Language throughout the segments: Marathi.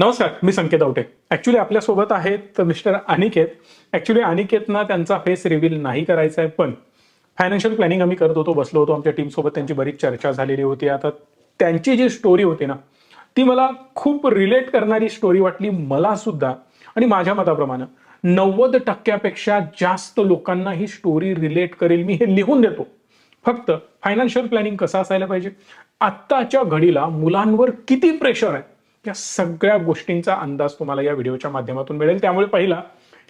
नमस्कार, मी संकेत आवटे. ॲक्च्युली आपल्यासोबत आहेत मिस्टर अनिकेत. ॲक्च्युली अनिकेतना त्यांचा फेस रिव्हील नाही करायचा आहे, पण फायनान्शियल प्लॅनिंग आम्ही करत होतो, बसलो होतो आमच्या टीमसोबत. त्यांची बरीच चर्चा झालेली होती. आता त्यांची जी स्टोरी होती ना, ती मला खूप रिलेट करणारी स्टोरी वाटली मला सुद्धा. आणि माझ्या मताप्रमाणे 90% जास्त लोकांना ही स्टोरी रिलेट करेल. मी हे लिहून देतो. फक्त फायनान्शियल प्लॅनिंग कसं असायला पाहिजे, आत्ताच्या घडीला मुलांवर किती प्रेशर आहे, या सगळ्या गोष्टींचा अंदाज तुम्हाला या व्हिडिओच्या माध्यमातून मिळेल. त्यामुळे पहिला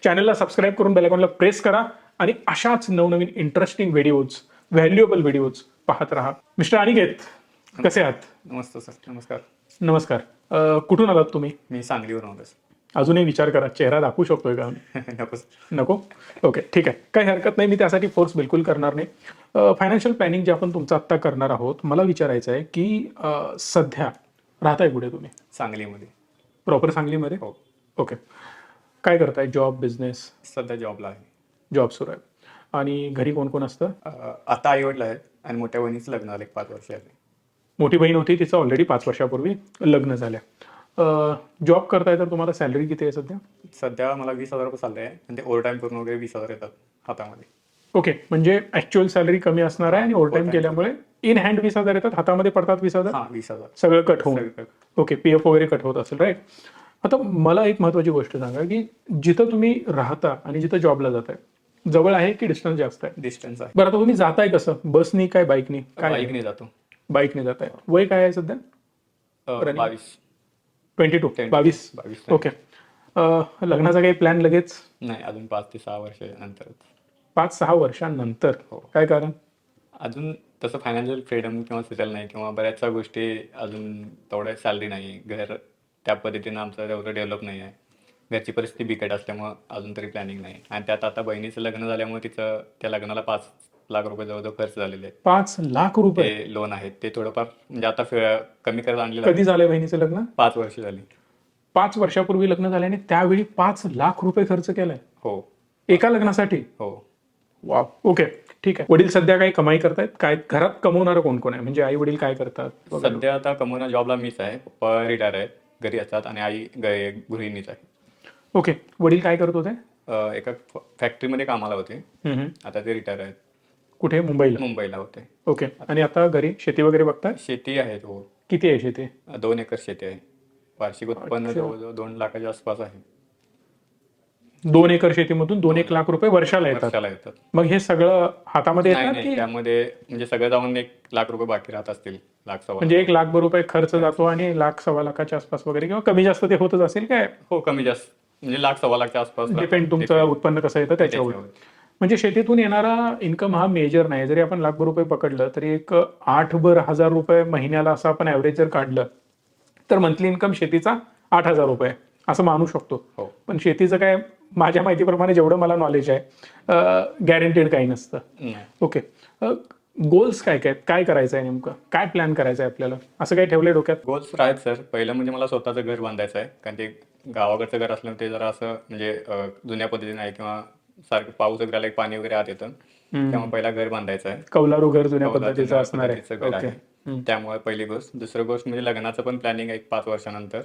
चॅनलला सबस्क्राईब करून बेल आयकॉनला प्रेस करा आणि अशाच नवनवीन इंटरेस्टिंग व्हिडिओज, व्हॅल्युएबल व्हिडिओज पाहत राहा. मिस्टर अनिकेत, कसे आहात? नमस्ते सर. नमस्कार. नमस्कार. कुठून आलात तुम्ही? मी सांगलीवरून आलो सर. अजूनही विचार करा, चेहरा दाखवू शकतोय का? नको सर. नको. ओके, ठीक आहे, काही हरकत नाही. मी त्यासाठी फोर्स बिलकुल करणार नाही. फायनान्शियल प्लॅनिंग जे आपण तुमचं आत्ता करणार आहोत, मला विचारायचं आहे की सध्या राहताय कुठे तुम्ही? सांगलीमध्ये. प्रॉपर सांगलीमध्ये? हो. ओके. काय करताय? Job, business? सध्या जॉबला आहे. जॉब सुरू आहे. आणि घरी कोण कोण असतं? आता आई-वडील आहेत आणि मोठ्या बहिणीचं लग्न झालं 5 वर्ष झाले. मोठी बहीण होती, तिचं ऑलरेडी 5 वर्षापूर्वी लग्न झाल्या. जॉब करताय तर तुम्हाला सॅलरी किती आहे सध्या? सध्या मला 20,000 रुपये चालले आहे आणि ते ओव्हर टाईम करून वगैरे 20,000 येतात हातामध्ये. ओके, म्हणजे ॲक्च्युअल सॅलरी कमी असणार आहे आणि ओव्हर टाईम overtime केल्यामुळे इन हँड 20,000 येतात, हातामध्ये पडतात 20,000. हां, 20,000 सगळं कट होऊन. सगळं. ओके, पीएफ वगैरे कट होत असेल, राईट? आता मला एक महत्वाची गोष्ट सांगा की जिथं तुम्ही राहता आणि जिथं जॉबला जाताय, जवळ आहे की डिस्टन्स जास्त आहे? डिस्टन्स आहे. बरं, आता तुम्ही जाताय कसं? बसनी काय बाईकनी? काय बाईकने जातो. बाईकने जाताय. वय काय आहे सध्या? 22. 22. ओके. लग्नाचा काही प्लॅन लगेच? नाही, अजून 5 ते 6 वर्ष नंतरच. 5-6 वर्षांनंतर? हो. काय कारण? अजून तसं फायनान्शियल फ्रीडम किंवा सेटल नाही किंवा बऱ्याचशा गोष्टी अजून तेवढ्या सॅलरी नाही. घर त्या पद्धतीनं आमचं तेवढं डेव्हलप नाही आहे. घरची परिस्थिती बिकट असल्यामुळं अजून तरी प्लॅनिंग नाही. आणि त्यात आता बहिणीचं लग्न झाल्यामुळे तिचं त्या लग्नाला 5 लाख रुपये जवळजवळ खर्च झालेले आहेत. 5 लाख रुपये? ते लोन आहेत ते थोडंफार म्हणजे आता कमी करत आणलेलं कधी झालंय बहिणीचं लग्न? 5 वर्ष झाली. 5 वर्षापूर्वी लग्न झाल्याने त्यावेळी 5 लाख रुपये खर्च केलाय हो. एका लग्नासाठी? हो. वा, ओके, ठीक आहे. वडील सध्या काही कमाई करतायत? काय घरात कमवणारं कोण कोण आहे? म्हणजे आई वडील काय करतात? सध्या आता कमवणं जॉबला मीच आहे. पप्पा रिटायर आहेत, घरी असतात आणि आई गृहिणीच आहे. ओके. वडील काय करत होते? एका फॅक्टरीमध्ये कामाला होते. हम्म. आता ते रिटायर आहेत. कुठे? मुंबईला होते. ओके. आणि आता घरी शेती वगैरे बघताय? शेती आहे. हो. किती आहे शेती? 2 एकर शेती आहे. वार्षिक उत्पन्न अच्छा. जवळजवळ 2 लाखाच्या आसपास आहे. 2 एकर शेतीमधून 2-1 लाख रुपये वर्षाला येतात? वर्षाला येतात. मग हे सगळं हातामध्ये नाही, येतात की त्यामध्ये म्हणजे सगळं जाऊन 1 लाख रुपये बाकी राहत असतील. 1,00,000 म्हणजे 1 लाख रुपये खर्च जातो आणि 1-1.25 लाखाच्या आसपास वगैरे, किंवा कमी जास्त ते होतच असेल काय? हो, कमी जास्त म्हणजे 1,00,000 लाखच्या आसपास. डिपेंड तुमचं उत्पन्न कसं येतं त्याच्यावर. म्हणजे शेतीतून येणारा इन्कम हा मेजर नाही. जरी आपण 1,00,000 रुपये पकडलं तरी एक 8,000 रुपये महिन्याला असं आपण ॲव्हरेज जर काढलं तर मंथली इन्कम शेतीचा 8,000 रुपये असं मानू शकतो. हो. पण शेतीचं काय, माझ्या माहितीप्रमाणे जेवढं मला नॉलेज आहे, गॅरंटेड काही नसतं. नाही. ओके. गोल्स काय काय काय करायचं आहे नेमकं? काय प्लॅन करायचं आहे आपल्याला? असं काही ठेवलंय डोक्यात? गोल्स आहेत सर. पहिलं म्हणजे मला स्वतःचं घर बांधायचं आहे. कारण ते गावाकडचं घर असल्यामुळे ते जरा असं म्हणजे जुन्या पद्धतीने आहे किंवा सारखं पाऊस वगैरे आला की पाणी वगैरे आत येतं. त्यामुळे पहिला घर बांधायचं आहे. कौलारू घर जुन्या कौलारू पद्धतीचं जुन्या असणार पद्धतीचं घर आहे. आहे. ओके. त्यामुळे पहिली गोष्ट. दुसरी गोष्ट म्हणजे लग्नाचं पण प्लॅनिंग आहे 5 वर्षानंतर.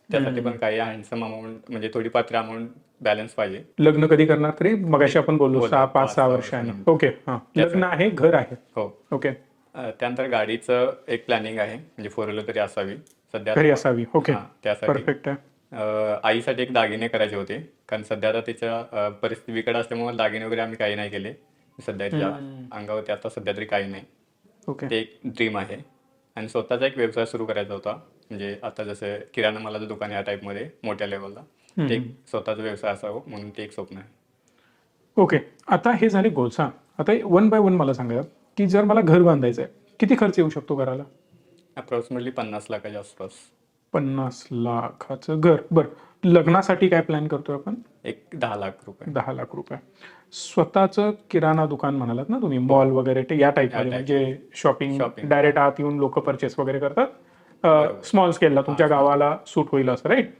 त्यासाठी पण काही हँडसम अमाऊंट म्हणजे थोडी पात्र अमाऊंट बॅलन्स पाहिजे. लग्न कधी करणार तरी? मगाशी आपण बोललो बोललो, 5-6 5-6 वर्षांनी. वर्षांनी. ओके. हां, लग्न आहे, घर आहे. हो. ओके. त्यानंतर गाडीचं एक प्लॅनिंग आहे म्हणजे 4 व्हीलर तरी असावी सध्या. घरी असावी. ओके, हां, त्यासाठी. परफेक्ट आहे. आईसाठी एक दागिने करायचे होते. कारण सध्या आता तिच्या परिस्थिती बिकट असल्यामुळे दागिने वगैरे आम्ही काही नाही केले. सध्या तिच्या अंगावरती आता सध्या तरी काही नाही. ओके. ते एक ड्रीम आहे. आणि स्वतःचा एक व्यवसाय सुरू करायचा होता. म्हणजे आता जसं किराणा मालाचं दुकान या टाईपमध्ये मोठ्या लेवलला ते एक स्वतःचा व्यवसाय असावं म्हणून ते एक स्वप्न आहे. ओके. आता हे झाले गोल्स. हां, आता 1 बाय 1 मला सांगा की जर मला घर बांधायचं आहे, किती खर्च येऊ शकतो घराला? अप्रॉक्सिमेटली 50 लाखाच्या आसपास. 50 लाखाचं घर. बरं, लग्नासाठी काय प्लॅन करतोय आपण? एक 10 लाख रुपये. 10 लाख रुपये. स्वतःचं किराणा दुकान म्हणालात ना तुम्ही, मॉल वगैरे ते या टाईपमध्ये, म्हणजे शॉपिंग डायरेक्ट आत येऊन लोक परचेस वगैरे करतात, स्मॉल स्केलला तुमच्या गावाला सूट होईल असं, राईट?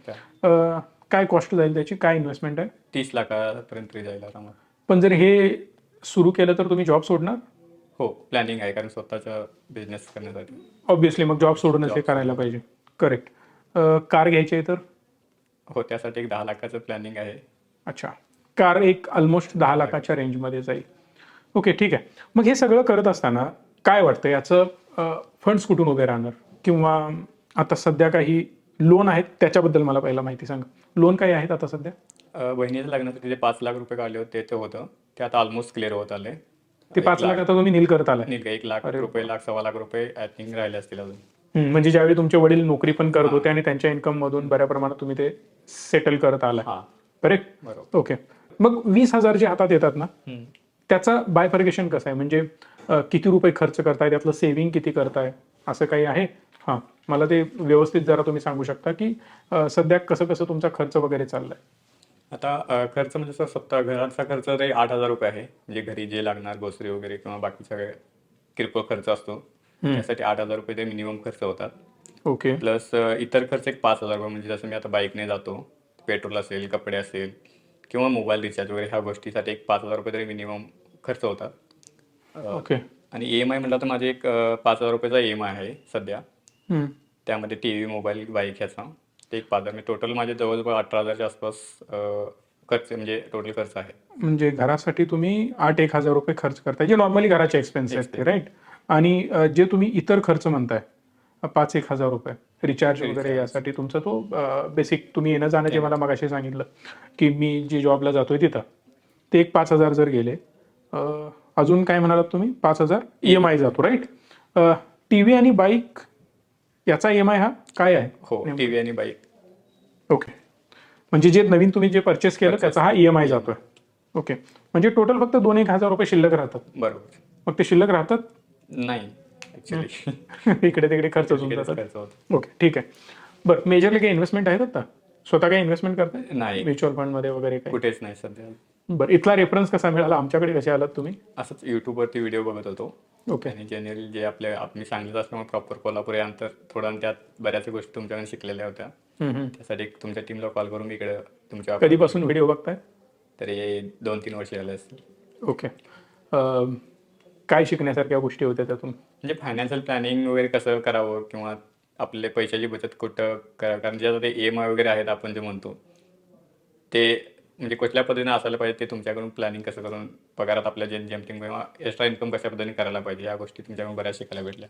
काय कॉस्ट जाईल त्याची? काय इन्व्हेस्टमेंट आहे? 30 लाखापर्यंत तरी जाईल आरामात. पण जर हे सुरू केलं तर तुम्ही जॉब सोडणार? हो, प्लॅनिंग आहे कारण स्वतःचा बिझनेस करण्यासाठी. ऑब्व्हियसली मग जॉब सोडूनच हे करायला पाहिजे. करेक्ट. कार घ्यायची आहे तर? हो, त्यासाठी एक 10 लाखाचं प्लॅनिंग आहे. अच्छा. कार एक ऑलमोस्ट 10 लाखाच्या रेंजमध्ये जाईल. ओके, ठीक आहे. मग हे सगळं करत असताना काय वाटतं याचं फंड्स कुठून उभे राहणार? किंवा आता सध्या काही लोन आहेत त्याच्याबद्दल मला पहिला माहिती सांगा. लोन काही आहेत आता सध्या? बहिणीच्या लग्नासाठी जे 5 लाख रुपये काढले होते ते होतं. ते आता ऑलमोस्ट क्लिअर होत आले. ते 5 लाख आता तुम्ही नील करत आलाय? नाही, 1 लाख रुपये, सव्वा लाख रुपये आय थिंक राहिले असतील अजून. म्हणजे ज्यावेळी तुमचे वडील नोकरी पण करत होते आणि त्यांच्या इन्कम मधून बऱ्या प्रमाणात तुम्ही ते सेटल करत आलाय. हां, करेक्ट? बरोबर. ओके. मग 20,000 जे हातात येतात ना, हं. त्याचा बायफर्गेशन कसं आहे? म्हणजे किती रुपये खर्च करताय, त्यातलं सेव्हिंग किती करताय, असं काही आहे? हां, मला ते व्यवस्थित जरा तुम्ही सांगू शकता की सध्या कसं कसं तुमचा खर्च वगैरे चाललाय? आता खर्च म्हणजे असं स्वतः घराचा खर्च तरी 8,000 रुपये आहे. म्हणजे घरी जे लागणार ग्रोसरी वगैरे किंवा बाकी सगळे किरकोळ खर्च असतो. त्यासाठी 8,000 रुपये ते मिनिमम खर्च होतात. ओके. प्लस इतर खर्च एक 5,000 रुपये, म्हणजे जसं मी आता बाईकने जातो, पेट्रोल असेल, कपडे असेल किंवा मोबाईल रिचार्ज वगैरे ह्या गोष्टीसाठी एक 5,000 रुपये तरी मिनिमम खर्च होतात. ओके. आणि EMI म्हटलं तर माझे एक 5,000 रुपयाचा EMI आहे सध्या. हम्म. त्यामध्ये टीव्ही, मोबाईल, बाईक ह्याचा ते एक 5,000, म्हणजे टोटल माझे जवळजवळ 18,000च्या आसपास खर्च, म्हणजे टोटल खर्च आहे. म्हणजे घरासाठी तुम्ही 8,000 रुपये खर्च करताय, जे नॉर्मली घराचे एक्सपेन्स आहेत ते, राईट? आणि जे तुम्ही इतर खर्च म्हणताय 5,000 रुपये रिचार्ज वगैरे यासाठी तुमचा तो बेसिक तुम्ही येणं जाणं जे मला मगाशी सांगितलं की मी जे जॉबला जातोय तिथं, ते एक 5,000 जर गेले, अजून काय म्हणालात तुम्ही? 5,000 EMI जातो, राईट? टीव्ही आणि बाईक याचा EMI हा काय आहे? हो, टीव्ही आणि बाईक. ओके. म्हणजे जे नवीन तुम्ही जे परचेस केलं त्याचा हा EMI जातोय. ओके. म्हणजे टोटल फक्त 2,000-1,000 रुपये शिल्लक राहतात. बरोबर. मग ते शिल्लक राहतात? नाही ऍक्च्युली. इकडे तिकडे खर्च होऊन जातात. खर्च होतो. ओके, ठीक आहे. बरं, मेजरली काही इन्व्हेस्टमेंट आहेत आता? स्वतः काही इन्व्हेस्टमेंट करताय नाही, म्युच्युअल फंड मध्ये वगैरे काही? कुठेच नाही सध्या. बरं, इथला रेफरन्स कसा मिळाला? आमच्याकडे कसे आलात तुम्ही? असंच युट्यूबवरती व्हिडिओ बघत होतो. ओके. आणि जनरली जे मी सांगितलं असल्यामुळे प्रॉपर कोल्हापूर यानंतर थोडं, आणि त्यात बऱ्याच गोष्टी तुमच्याकडे शिकलेल्या होत्या. त्यासाठी एक तुमच्या टीमला कॉल करून इकडे तुमच्या कधीपासून व्हिडिओ बघताय? तरी 2-3 वर्ष झाले असतील. ओके. काय शिकण्यासारख्या गोष्टी होत्या त्यातून? म्हणजे फायनान्शियल प्लॅनिंग वगैरे कसं करावं, किंवा आपले पैशाची बचत कुठं करावं, कारण जे आता ते EMI वगैरे आहेत आपण जे म्हणतो ते म्हणजे कुठल्या पद्धतीने असायला पाहिजे, ते तुमच्याकडून प्लॅनिंग कसं करून पगारात आपल्या जेमतेम किंवा एक्स्ट्रा इन्कम कशा पद्धतीने करायला पाहिजे, या गोष्टी तुमच्याकडून बऱ्याच शिकायला भेटल्या.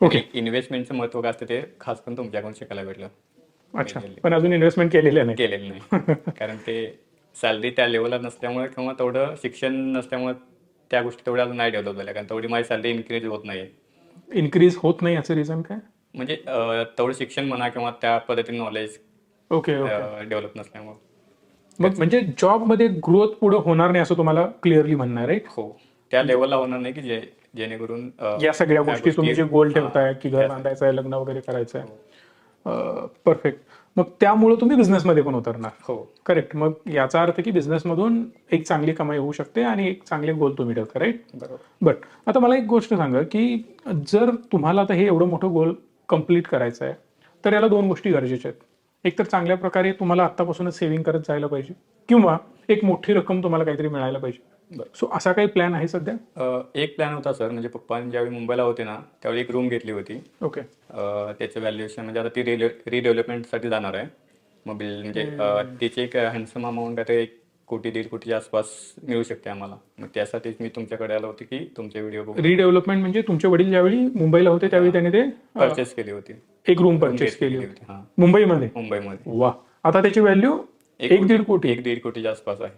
ओके. इन्व्हेस्टमेंटचं महत्त्व काय असतं ते खास करून तुमच्याकडून शिकायला भेटलं. अच्छा, पण अजून इन्व्हेस्टमेंट केलेलं नाही? केलेलं नाही. कारण ते सॅलरी त्या लेवलला नसल्यामुळे किंवा तेवढं शिक्षण नसल्यामुळे त्या गोष्टी तेवढ्या अजून नाही डेव्हलप झाल्या, कारण तेवढी माझी सॅलरी इन्क्रीज होत नाही. इन्क्रीज होत नाही याचं रिझन काय? म्हणजे तेवढं शिक्षण म्हणा किंवा त्या पद्धतीने नॉलेज ओके. डेव्हलप नसल्यामुळे. मग म्हणजे जॉबमध्ये ग्रोथ पुढे होणार नाही असं तुम्हाला क्लिअरली म्हणणार आहे? हो, त्या लेवलला होणार नाही की जेणेकरून या सगळ्या गोष्टी तुम्ही जे गोल ठेवताय की घर बांधायचं आहे, लग्न वगैरे करायचं आहे, परफेक्ट. मग त्यामुळे तुम्ही बिझनेसमध्ये पण उतरणार? हो, करेक्ट. मग याचा अर्थ की बिझनेसमधून एक चांगली कमाई होऊ शकते आणि एक चांगले गोल तुम्ही ठेवता, राईट? बरोबर. बट आता मला एक गोष्ट सांगा की जर तुम्हाला आता हे एवढं मोठं गोल कम्प्लीट करायचं आहे तर याला 2 गोष्टी गरजेच्या आहेत. एक तर चांगल्या प्रकारे तुम्हाला आत्तापासूनच सेव्हिंग करत जायला पाहिजे, किंवा एक मोठी रक्कम तुम्हाला काहीतरी मिळायला पाहिजे. सो असा काही प्लॅन आहे सध्या? एक प्लॅन होता सर, म्हणजे पप्पांनी ज्यावेळी मुंबईला होते ना त्यावेळी एक रूम घेतली होती. ओके. त्याचं व्हॅल्युएशन म्हणजे आता ती रिडेव्हलपमेंटसाठी जाणार आहे. मग म्हणजे तिची एक हँडसम अमाऊंट आहे, 1 कोटी 1.5 कोटीच्या आसपास मिळू शकते आम्हाला. मग त्यासाठीच मी तुमच्याकडे आलो होते की तुमचे व्हिडिओ बघून रिडेव्हलपमेंट म्हणजे तुमचे वडील ज्यावेळी मुंबईला होते त्यावेळी त्यांनी ते परचेस केली होती. एक रूम परचेस केली होती हां, मुंबईमध्ये? मुंबईमध्ये. वा. आता त्याची व्हॅल्यू 1-1.5 कोटी? 1-1.5 कोटीच्या आसपास आहे.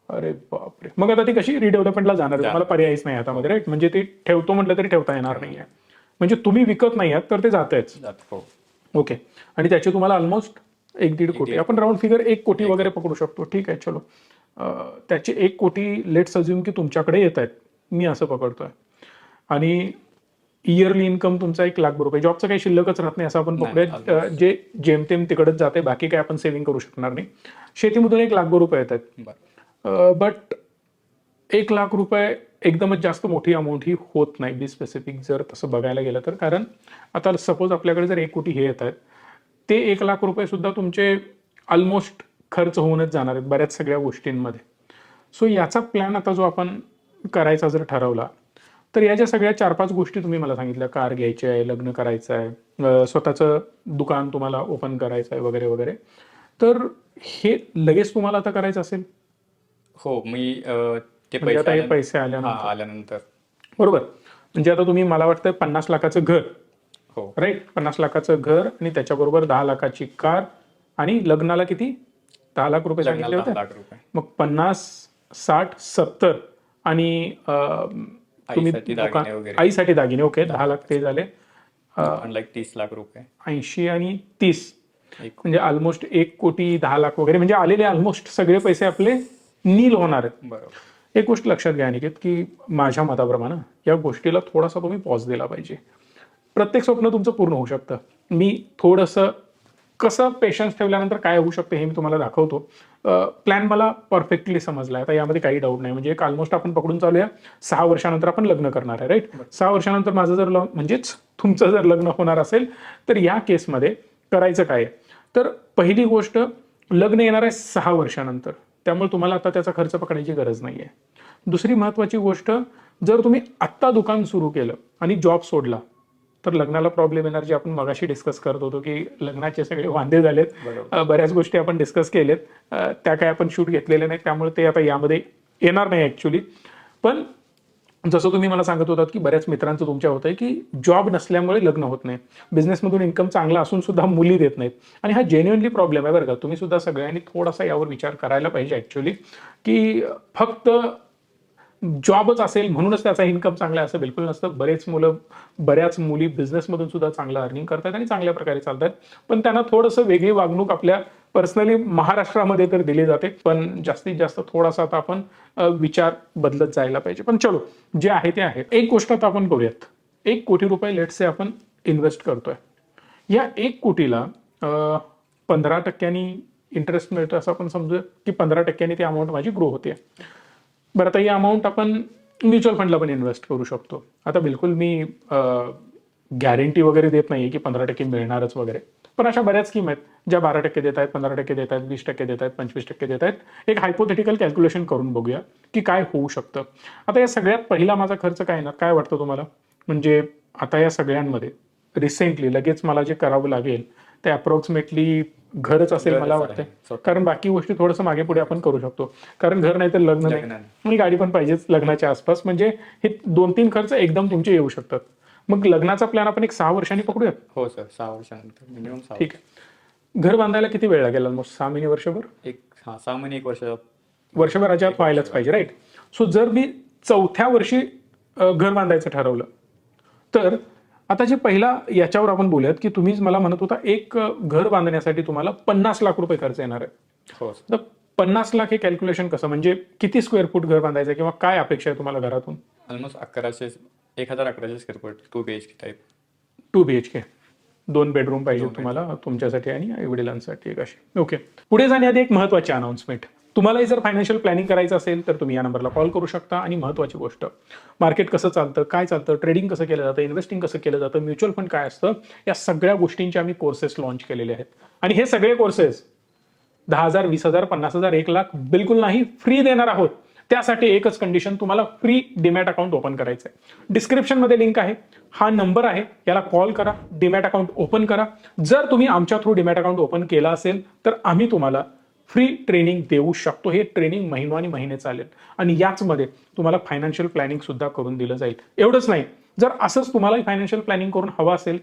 अरे बापरे. मग आता ती कशी रिडेव्हलपमेंटला जाणार? तुम्हाला पर्यायच नाही हातामध्ये, राईट? म्हणजे ते ठेवतो म्हटलं तरी ठेवता येणार नाहीये. म्हणजे तुम्ही विकत नाही आहात तर ते जातच. हो. ओके. आणि त्याचे तुम्हाला ऑलमोस्ट 1-1.5 कोटी, आपण राऊंड फिगर 1 कोटी वगैरे पकडू शकतो, ठीक आहे, चलो. त्याचे 1 कोटी लेट्स अज्युम की तुमच्याकडे येत आहेत, मी असं पकडतोय, आणि इयरली इन्कम तुमचा 1,00,000 रुपये, जॉबचं काही शिल्लकच राहत नाही असं आपण पकडूया, जे जेमतेम तिकडच जाते, बाकी काय आपण सेव्हिंग करू शकणार नाही. शेतीमधून 1,00,000 रुपये येत आहेत. बट 1,00,000 रुपये एकदमच जास्त मोठी अमाऊंट ही होत नाही, बी स्पेसिफिक जर तसं बघायला गेलं तर. कारण आता सपोज आपल्याकडे जर 1 कोटी हे येत आहेत, ते 1,00,000 रुपये सुद्धा तुमचे ऑलमोस्ट खर्च होऊनच जाणार आहेत बऱ्याच सगळ्या गोष्टींमध्ये. सो याचा प्लॅन आता जो आपण करायचा जर ठरवला तर या ज्या सगळ्या 4-5 गोष्टी तुम्ही मला सांगितल्या, कार घ्यायची आहे, लग्न करायचं आहे, स्वतःचं दुकान तुम्हाला ओपन करायचं आहे वगैरे वगैरे, तर हे लगेच तुम्हाला आता करायचं असेल, हो, मी ते म्हणजे आता हे आल्यानंतर पैसे आल्यानंतर, आल्यानंतर बरोबर. म्हणजे आता तुम्ही, मला वाटतं 50 लाखाचं घर, हो, राईट, 50 लाखाचं घर आणि त्याच्याबरोबर 10 लाखाची कार, आणि लग्नाला किती, 10 लाख रुपये सांगितले लग्नाला होते. 10 लाख रुपये. मग 50, 60, 70 आणि तुम्ही आईसाठी दागिने वगैरे आईसाठी दागिने, ओके, 10 लाख ते झाले. लाईक 30 लाख रुपये. 80 आणि 30 एक म्हणजे ऑलमोस्ट 1 कोटी 10 लाख वगैरे, म्हणजे आलेले ऑलमोस्ट सगळे पैसे आपले नील होणार आहेत. बरोबर. एक गोष्ट लक्षात घ्या अनिकेत, की माझ्या मताप्रमाणे या गोष्टीला थोडासा तुम्ही पॉज दिला पाहिजे. प्रत्येक स्वप्न तुमचं पूर्ण होऊ शकतं. मी थोडंसं कसं पेशन्स ठेवल्यानंतर काय होऊ शकतं हे मी तुम्हाला दाखवतो. प्लॅन मला परफेक्टली समजला आहे, आता यामध्ये काही डाऊट नाही. म्हणजे एक ऑलमोस्ट आपण पकडून चालूया 6 वर्षानंतर आपण लग्न करणार आहे, राईट. 6 वर्षानंतर माझं जर म्हणजेच तुमचं जर लग्न होणार असेल तर या केसमध्ये करायचं काय आहे, तर पहिली गोष्ट, लग्न येणार आहे 6 वर्षानंतर, त्यामुळे तुम्हाला आता त्याचा खर्च पकडायची गरज नाही आहे. दुसरी महत्त्वाची गोष्ट, जर तुम्ही आत्ता दुकान सुरू केलं आणि जॉब सोडला तर लग्नाला प्रॉब्लेम येणार, जे आपण मगाशी डिस्कस करत होतो की लग्नाचे सगळे वांदे झालेत. बऱ्याच गोष्टी आपण डिस्कस केलेत, त्या काय आपण शूट घेतलेल्या नाहीत, त्यामुळे ते आता यामध्ये येणार नाही ॲक्च्युली. पण जसं तुम्ही मला सांगत होतात की बऱ्याच मित्रांचं तुमच्या होत आहे की जॉब नसल्यामुळे लग्न होत नाही, बिझनेसमधून इन्कम चांगला असून सुद्धा मुली देत नाहीत, आणि हा जेन्युइनली प्रॉब्लेम आहे बरं का. तुम्ही सुद्धा सगळ्यांनी थोडासा यावर विचार करायला पाहिजे ॲक्च्युली, की फक्त जॉबच असेल म्हणूनच त्याचा इन्कम चांगला आहे असं बिलकुल नसतं. बऱ्याच मुली बिझनेसमधून सुद्धा चांगलं अर्निंग करतात आणि चांगल्या प्रकारे चालतात, पण त्यांना थोडंसं वेगळी वागणूक आपल्या पर्सनली महाराष्ट्रामध्ये तर दिली जाते, पण जास्तीत जास्त थोडासा आता आपण विचार बदलत जायला पाहिजे. पण चलो, जे आहे ते आहे. एक गोष्ट आता आपण करूयात. 1 कोटी रुपये लेट्स से आपण इन्व्हेस्ट करतोय. या 1 कोटीला 15% इंटरेस्ट मिळतो असं आपण समजूया, की 15% ती अमाऊंट माझी ग्रो होते. बरं, आता ही अमाऊंट आपण म्युच्युअल फंडला पण इन्व्हेस्ट करू शकतो. आता बिलकुल मी गॅरंटी वगैरे देत नाहीये की 15% मिळणारच वगैरे, पण अशा बऱ्याच स्कीम आहेत ज्या 12% देत आहेत, 15% देत आहेत, 20% देत आहेत, 25% देत आहेत. एक हायपोथेटिकल कॅल्क्युलेशन करून बघूया की काय होऊ शकतं. आता या सगळ्यात पहिला माझा खर्च काय येणार, काय वाटतं तुम्हाला? म्हणजे आता या सगळ्यांमध्ये रिसेंटली लगेच मला जे करावं लागेल ते अप्रॉक्सिमेटली घरच असेल मला वाटतं, कारण बाकी गोष्टी थोडंसं मागे पुढे आपण करू शकतो, कारण घर नाही तर लग्न नाही, आणि गाडी पण पाहिजेच लग्नाच्या आसपास. म्हणजे हे 2-3 खर्च एकदम तुमचे येऊ शकतात. मग लग्नाचा प्लॅन आपण एक 6 वर्षांनी पकडूयात. हो सर, 6 वर्षानंतर मिनिमम 6. ठीक आहे. घर बांधायला किती वेळ लागेल? ऑलमोस्ट 6 महिने, वर्षभर? 6 महिने, 1 वर्ष. वर्षभराच्या आत व्हायलाच पाहिजे, राईट. सो जर मी 4थ्या वर्षी घर बांधायचं ठरवलं तर आता जे पहिला याच्यावर आपण बोलूयात की तुम्हीच मला म्हणत होता एक घर बांधण्यासाठी तुम्हाला 50 लाख रुपये खर्च येणार आहे. हो. तर 50 लाख हे कॅल्क्युलेशन कसं, म्हणजे किती स्क्वेअर फूट घर बांधायचं किंवा काय अपेक्षा आहे तुम्हाला घरातून? Almost 1111 square foot, 2 BHK type. 2 BHK, 2 bedroom पाहिजे तुम्हाला तुमच्यासाठी आणि आई वडिलांसाठी एक अशी. ओके. पुढे जाण्याआधी एक महत्त्वाची अनाउन्समेंट. तुम्हालाही जर फायनान्शियल प्लॅनिंग करायचं असेल तर तुम्ही या नंबरला कॉल करू शकता. आणि महत्त्वाची गोष्ट, मार्केट कसं चालतं, काय चालतं, ट्रेडिंग कसं केलं जातं, इन्व्हेस्टिंग कसं केलं जातं, म्युच्युअल फंड काय असतं, या सगळ्या गोष्टींचे आम्ही कोर्सेस लॉन्च केलेले आहेत. आणि हे सगळे कोर्सेस 10,000, 20,000, 50,000, 1 लाख बिलकुल नाही, फ्री देणार आहोत. त्यासाठी एकच कंडिशन, तुम्हाला फ्री डीमॅट अकाउंट ओपन करायचं आहे. डिस्क्रिप्शनमध्ये लिंक आहे, हा नंबर आहे, याला कॉल करा, डीमॅट अकाउंट ओपन करा. जर तुम्ही आमच्या थ्रू डीमॅट अकाउंट ओपन केला असेल तर आम्ही तुम्हाला फ्री ट्रेनिंग देऊ शकतो. हे ट्रेनिंग महिने चालेल आणि याचमध्ये तुम्हाला फायनान्शियल प्लॅनिंग सुद्धा करून दिलं जाईल. एवढंच नाही, जर असंच तुम्हाला फायनान्शियल प्लॅनिंग करून हवं असेल,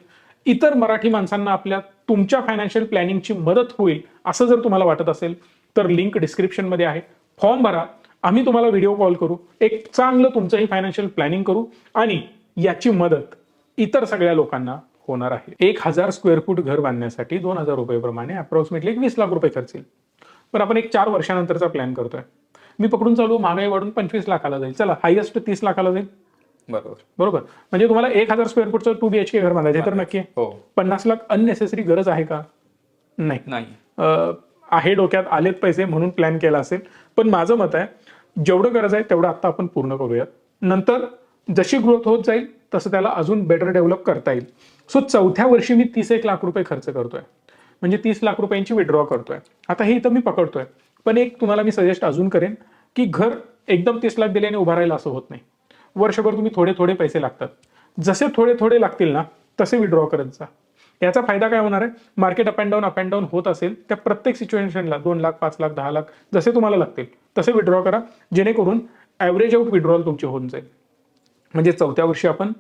इतर मराठी माणसांना आपल्या तुमच्या फायनान्शियल प्लॅनिंगची मदत होईल असं जर तुम्हाला वाटत असेल तर लिंक डिस्क्रिप्शनमध्ये आहे, फॉर्म भरा, आम्ही तुम्हाला व्हिडिओ कॉल करू, एक चांगलं तुमचंही फायनान्शियल प्लॅनिंग करू आणि याची मदत इतर सगळ्या लोकांना होणार आहे. 1000 स्क्वेअर फूट घर बांधण्यासाठी 2,000 रुपये प्रमाणे अप्रॉक्सिमेटली 20 लाख रुपये खर्च येईल. पण आपण एक 4 वर्षानंतरचा प्लॅन करतोय. मी पकडून चालू, महागाई वाढून 25 लाखाला जाईल, चला हायएस्ट 30 लाखाला जाईल. बरोबर. म्हणजे तुम्हाला 1000 स्क्वेअर फूटचं 2 BHK घर बांधायचं तर नक्की. 50 लाख अननेसेसरी गरज आहे का? नाही. आहे, डोक्यात आलेत पैसे म्हणून प्लॅन केला असेल, पण माझं मत आहे जेवढं गरज आहे तेवढं आता आपण पूर्ण करूयात. नंतर जशी ग्रोथ होत जाईल तसं त्याला अजून बेटर डेव्हलप करता येईल. सो 4थ्या वर्षी मी 31 लाख रुपये खर्च करतोय, म्हणजे 30 लाख रुपयांची विड्रॉ करतोय. आता हे इथं मी पकडतोय, पण एक तुम्हाला मी सजेस्ट अजून करेन की घर एकदम 30 लाख दिल्याने उभा राहिला असं होत नाही. वर्षभर तुम्ही थोडे थोडे पैसे लागतात, जसे थोडे थोडे लागतील ना तसे विड्रॉ करत जा. याचा फायदा काय होणार आहे, मार्केट अप अँड डाऊन होत असेल त्या प्रत्येक सिच्युएशनला 2 लाख 5 लाख 10 लाख जसे तुम्हाला लागतील तसे विड्रॉ करा, जेणेकरून ॲव्हरेज आउट विड्रॉल तुमची होऊन जाईल. म्हणजे 4थ्या वर्षी आपण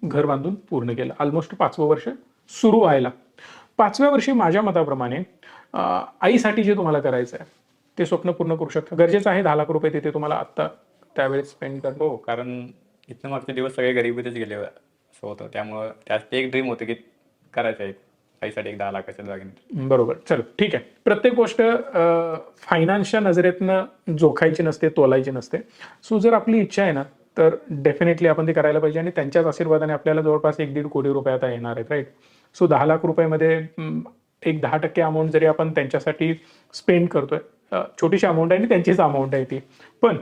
घर बांधून पूर्ण केलं, ऑलमोस्ट 5वं वर्ष सुरू व्हायला. 5व्या वर्षी माझ्या मताप्रमाणे आईसाठी जे तुम्हाला करायचं आहे ते स्वप्न पूर्ण करू शकता. गरजेचं आहे 10 लाख रुपये तिथे तुम्हाला आत्ता त्यावेळेस स्पेंड करणं. हो, कारण इथनं मागचे दिवस सगळे गरिबीतच गेले असं होतं. त्यामुळं त्यात ते एक ड्रीम होतं की करायचं आहे आईसाठी एक 10 लाखाच्या जागेने. बरोबर, चलो ठीक आहे. प्रत्येक गोष्ट फायनान्सच्या नजरेतनं जोखायची नसते, तोलायची नसते. सो जर आपली इच्छा आहे ना तर डेफिनेटली आपण ते करायला पाहिजे आणि त्यांच्याच आशीर्वादाने आपल्याला जवळपास 1-1.5 कोटी रुपये आता येणार आहेत, राईट. सो 10 लाख रुपयामध्ये एक 10% अमाऊंट जरी आपण त्यांच्यासाठी स्पेंड करतोय, छोटीशी अमाऊंट आहे आणि त्यांचीच अमाऊंट आहे ती, पण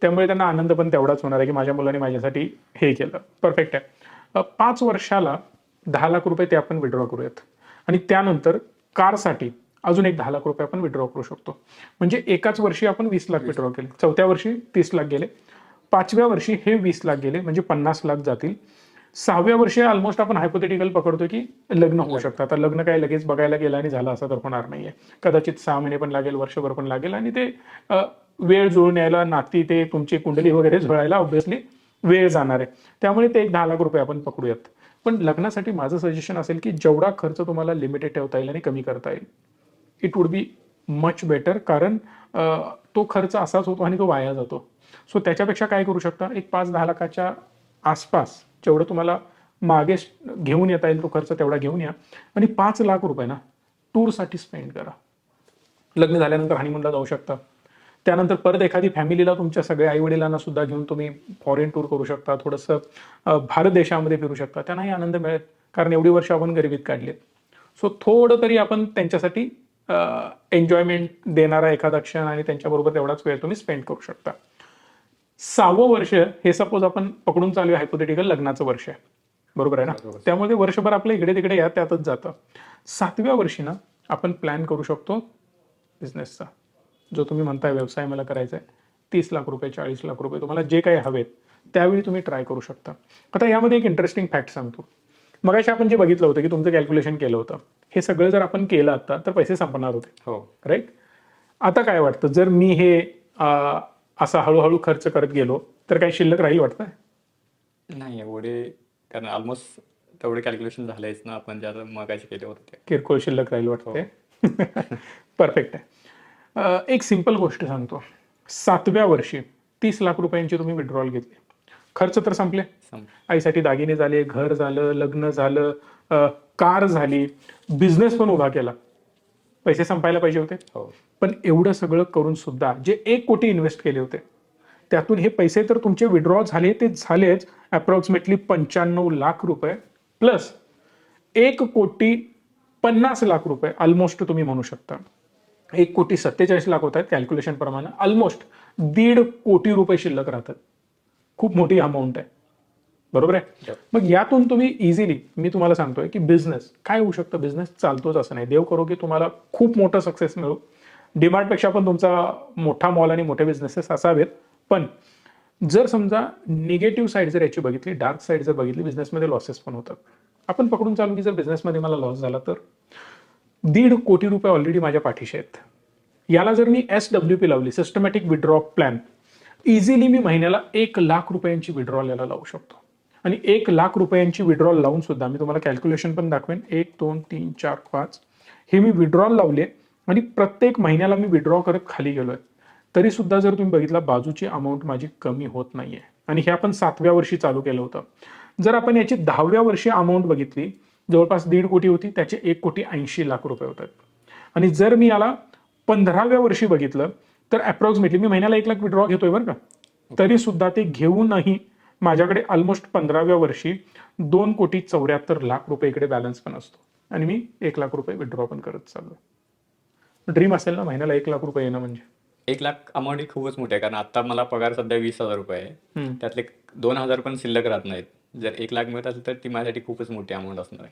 त्यामुळे त्यांना आनंद पण तेवढाच होणार आहे की माझ्या मुलाने माझ्यासाठी हे केलं. परफेक्ट आहे. 5 वर्षाला 10 लाख रुपये ते आपण विड्रॉ करूयात आणि त्यानंतर कारसाठी अजून एक 10 लाख रुपये आपण विड्रॉ करू शकतो. म्हणजे एकाच वर्षी आपण 20 लाख विड्रॉ केले, 4थ्या वर्षी 30 लाख गेले, 5व्या वर्षी हे 20 लाख गेले, म्हणजे 50 लाख जातील. 6व्या वर्षी ऑलमोस्ट आपण हायपोथेटिकल पकडतो की लग्न होऊ शकतं. आता लग्न काय लगेच बघायला गेलं आणि झालं असं तर होणार नाहीये. कदाचित 6 महिने पण लागेल, वर्षभर पण लागेल आणि ते वेळ जुळून यायला, नाती ते तुमची कुंडली वगैरे जुळायला ऑब्व्हियसली वेळ जाणार आहे. त्यामुळे ते एक 10 लाख रुपये आपण पकडूयात. पण लग्नासाठी माझं सजेशन असेल की जेवढा खर्च तुम्हाला लिमिटेड ठेवता येईल आणि कमी करता येईल, it would be much better. कारण तो खर्च असाच होतो आणि तो वाया जातो. सो त्याच्यापेक्षा काय करू शकता, एक 5-10 लाखाच्या आसपास जेवढं तुम्हाला मागे घेऊन येता येईल तो खर्च तेवढा घेऊन या आणि 5 लाख रुपये ना टूरसाठी स्पेंड करा. लग्न झाल्यानंतर हनीमूनला जाऊ शकता. त्यानंतर परत एखादी फॅमिलीला तुमच्या सगळ्या आई वडिलांना सुद्धा घेऊन तुम्ही फॉरेन टूर करू शकता, थोडंसं भारत देशामध्ये फिरू शकता, त्यांनाही आनंद मिळेल. कारण एवढी वर्ष आपण गरिबीत काढलीत. सो थोडं तरी आपण त्यांच्यासाठी एन्जॉयमेंट देणारा एखादा क्षण आणि त्यांच्याबरोबर तेवढाच वेळ तुम्ही स्पेंड करू शकता. 6वं वर्ष हे सपोज आपण पकडून चालूया हायपोथेटिकल लग्नाचं वर्ष आहे, बरोबर आहे ना. त्यामुळे वर्षभर आपलं इकडे तिकडे या त्यातच जातं. 7व्या वर्षी ना आपण प्लॅन करू शकतो बिझनेसचा, जो तुम्ही म्हणताय व्यवसाय मला करायचा आहे. 30 लाख रुपये 40 लाख रुपये तुम्हाला जे काही हवेत त्यावेळी तुम्ही ट्राय करू शकता. आता यामध्ये एक इंटरेस्टिंग फॅक्ट सांगतो. मगाशी आपण जे बघितलं होतं की तुमचं कॅल्क्युलेशन केलं होतं, हे सगळं जर आपण केलं आता तर पैसे संपणार होते, हो राईट. आता काय वाटतं, जर मी हे असा हळूहळू खर्च करत गेलो तर काही शिल्लक राहील वाटतं? नाही एवढे, कारण ऑलमोस्ट तेवढे कॅल्क्युलेशन झालेच ना आपण ज्या मगाशी केले होते ते. किरकोळ शिल्लक राहील वाटते. परफेक्ट आहे. एक सिंपल गोष्ट सांगतो. 7व्या वर्षी 30 लाख रुपयांची तुम्ही विड्रॉल घेतली, खर्च तर संपले. आईसाठी दागिने झाले, घर झालं, लग्न झालं, कार झाली, बिझनेस पण उभा केला, पैसे संपायला पाहिजे होते. हो, पण एवढं सगळं करून सुद्धा जे 1 कोटी इन्व्हेस्ट केले होते त्यातून हे पैसे तर तुमचे विड्रॉ झाले, ते झालेच अप्रॉक्सिमेटली 95 लाख रुपये प्लस 1,50,00,000 रुपये ऑलमोस्ट तुम्ही म्हणू शकता. 1,47,00,000 होत आहेत कॅल्क्युलेशन प्रमाणे, ऑलमोस्ट 1.5 कोटी रुपये शिल्लक राहतात. खूप मोठी अमाऊंट आहे, बरोबर आहे. मग यातून तुम्ही इझिली, मी तुम्हाला सांगतोय की बिझनेस काय होऊ शकतं, बिझनेस चालतोच असं नाही. देव करो की तुम्हाला खूप मोठं सक्सेस मिळो, डिमार्टपेक्षा पण तुमचा मोठा मॉल आणि मोठे बिझनेसेस असावेत. पण जर समजा निगेटिव्ह साईड जर याची बघितली, डार्क साईड जर बघितली, बिझनेसमध्ये लॉसेस पण होतात. आपण पकडून चालू की जर बिझनेसमध्ये मला लॉस झाला तर 1.5 कोटी रुपये ऑलरेडी माझ्या पाठीशी आहेत. याला जर मी SWP लावली, सिस्टमॅटिक विड्रॉ प्लॅन, इझिली मी महिन्याला 1 लाख रुपयांची विड्रॉल याला लावू शकतो. आणि 1 लाख रुपयांची विड्रॉल लावून सुद्धा मी तुम्हाला कॅल्क्युलेशन पण दाखवेन. 1 2 3 4 5 हे मी विड्रॉल लावले आणि प्रत्येक महिन्याला मी विड्रॉ करत खाली गेलोय, तरी सुद्धा जर तुम्ही बघितलं बाजूची अमाऊंट माझी कमी होत नाहीये. आणि हे आपण 7व्या वर्षी चालू केलं होतं. जर आपण याची 10व्या वर्षी अमाऊंट बघितली, जवळपास 1.5 कोटी होती, त्याचे 1,80,00,000 रुपये होतात. आणि जर मी याला 15व्या वर्षी बघितलं तर अप्रॉक्सिमेटली मी महिन्याला 1 लाख विड्रॉ घेतोय बरं का, तरी सुद्धा ते घेऊनही माझ्याकडे ऑलमोस्ट 15व्या वर्षी 2,74,00,000 रुपये इकडे बॅलन्स पण असतो आणि मी 1 लाख रुपये विड्रॉ पण करत चाललो. ड्रीम असेल ना महिन्याला 1 लाख रुपये येणं, म्हणजे 1 लाख अमाऊंट ही खूपच मोठी आहे. कारण आता मला पगार सध्या 20,000 रुपये आहे, त्यातले 2,000 पण शिल्लक राहत नाहीत. जर 1 लाख मिळत असेल तर ती माझ्यासाठी खूपच मोठी अमाऊंट असणार आहे.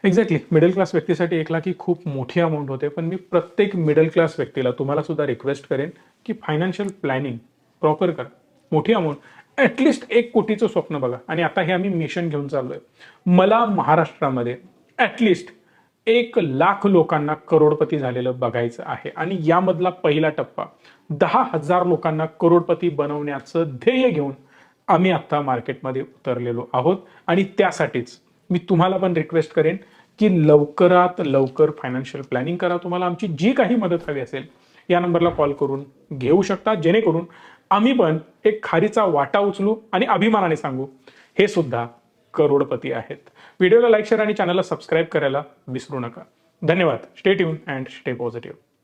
एक्झॅक्टली. मिडल क्लास व्यक्तीसाठी 1 लाख ही खूप मोठी अमाऊंट होते. पण मी प्रत्येक मिडल क्लास व्यक्तीला, तुम्हाला सुद्धा रिक्वेस्ट करेन की फायनान्शियल प्लॅनिंग प्रॉपर करा. मोठी अमाऊंट, ॲटलिस्ट 1 कोटीचं स्वप्न बघा. आणि आता हे आम्ही मिशन घेऊन चाललोय. मला महाराष्ट्रामध्ये ॲटलिस्ट 1,00,000 लोकांना करोडपती झालेलं बघायचं आहे. आणि यामधला पहिला टप्पा 10,000 लोकांना करोडपती बनवण्याचं ध्येय घेऊन आम्ही आता मार्केटमध्ये उतरलेलो आहोत. आणि त्यासाठीच मी तुम्हाला पण रिक्वेस्ट करेन की लवकरात लवकर फायनान्शियल प्लॅनिंग करा. तुम्हाला आमची जी काही मदत हवी असेल या नंबरला कॉल करून घेऊ शकता, जेणेकरून आम्ही पण एक खारीचा वाटा उचलू आणि अभिमानाने सांगू हे सुद्धा करोडपती आहेत. व्हिडिओला लाईक, शेअर आणि चॅनलला सबस्क्राईब करायला विसरू नका. धन्यवाद. Stay tune and stay positive.